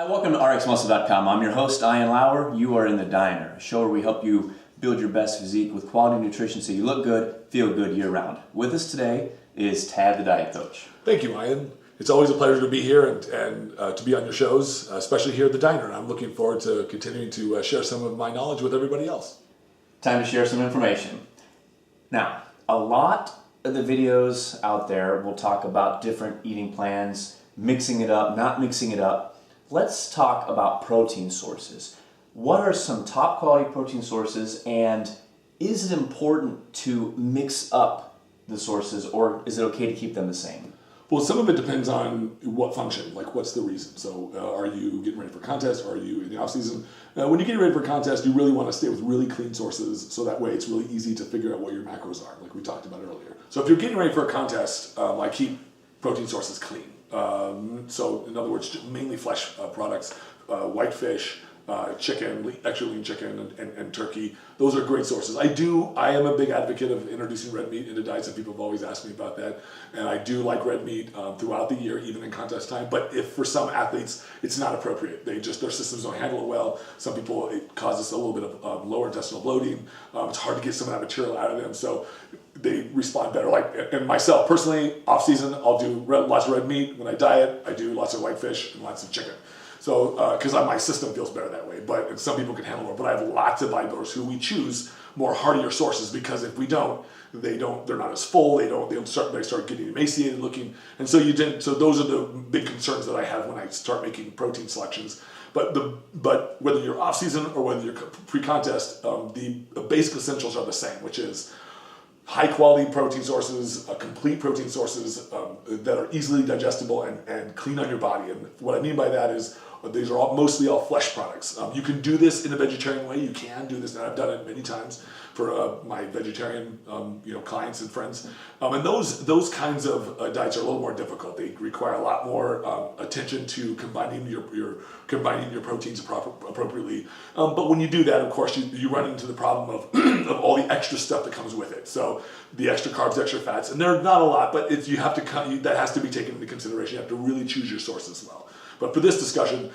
Hi, welcome to RxMuscle.com. I'm your host, Ian Lauer. You are in the Diner, a show where we help you build your best physique with quality nutrition so you look good, feel good year-round. With us today is Tad, the Diet Coach. Thank you, Ian. It's always a pleasure to be here and to be on your shows, especially here at the Diner. And I'm looking forward to continuing to share some of my knowledge with everybody else. Time to share some information. Now, a lot of the videos out there will talk about different eating plans, mixing it up, not mixing it up. Let's talk about protein sources. What are some top quality protein sources, and is it important to mix up the sources, or is it okay to keep them the same? Well, some of it depends on what function, like what's the reason. So are you getting ready for a contest, or are you in the off season? When you're getting ready for a contest, you really want to stay with really clean sources, so that way it's really easy to figure out what your macros are, like we talked about earlier. So if you're getting ready for a contest, I keep protein sources clean. So in other words, mainly flesh products, white fish, chicken, extra lean chicken, and turkey. Those are great sources. I am a big advocate of introducing red meat into diets, and people have always asked me about that. And I do like red meat throughout the year, even in contest time. But if for some athletes, it's not appropriate. Their systems don't handle it well. Some people, it causes a little bit of lower intestinal bloating. It's hard to get some of that material out of them. So they respond better. And myself personally, off season, I'll do lots of red meat. When I diet, I do lots of white fish and lots of chicken. So, because my system feels better that way, but some people can handle more. But I have lots of bodybuilders who we choose more heartier sources, because if we don't, they're not as full. They start getting emaciated looking, and so So those are the big concerns that I have when I start making protein selections. But whether you're off season or whether you're pre-contest, the basic essentials are the same, which is high quality protein sources, complete protein sources that are easily digestible and clean on your body. And what I mean by that is these are mostly all flesh products. You can do this in a vegetarian way. You can do this, and I've done it many times for my vegetarian clients and friends. And those kinds of diets are a little more difficult. They require a lot more attention to combining your proteins appropriately. But when you do that, of course, you run into the problem of of all the extra stuff that comes with it. So the extra carbs, extra fats, and they're not a lot, but that has to be taken into consideration. You have to really choose your sources well. But for this discussion,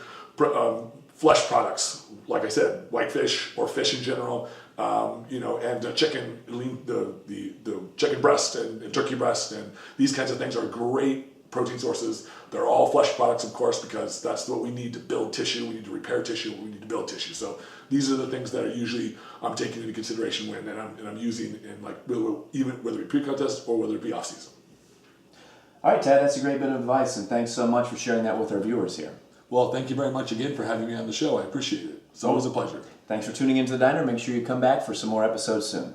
flesh products, like I said, white fish or fish in general, and chicken, the chicken breast and turkey breast, and these kinds of things are great protein sources. They're all flesh products, of course, because that's what we need to build tissue. We need to repair tissue. We need to build tissue. So these are the things that are usually I'm taking into consideration and I'm using even whether it be pre-contest or whether it be off season. All right, Tad, that's a great bit of advice, and thanks so much for sharing that with our viewers here. Well, thank you very much again for having me on the show. I appreciate it. It's always a pleasure. Thanks for tuning into the Diner. Make sure you come back for some more episodes soon.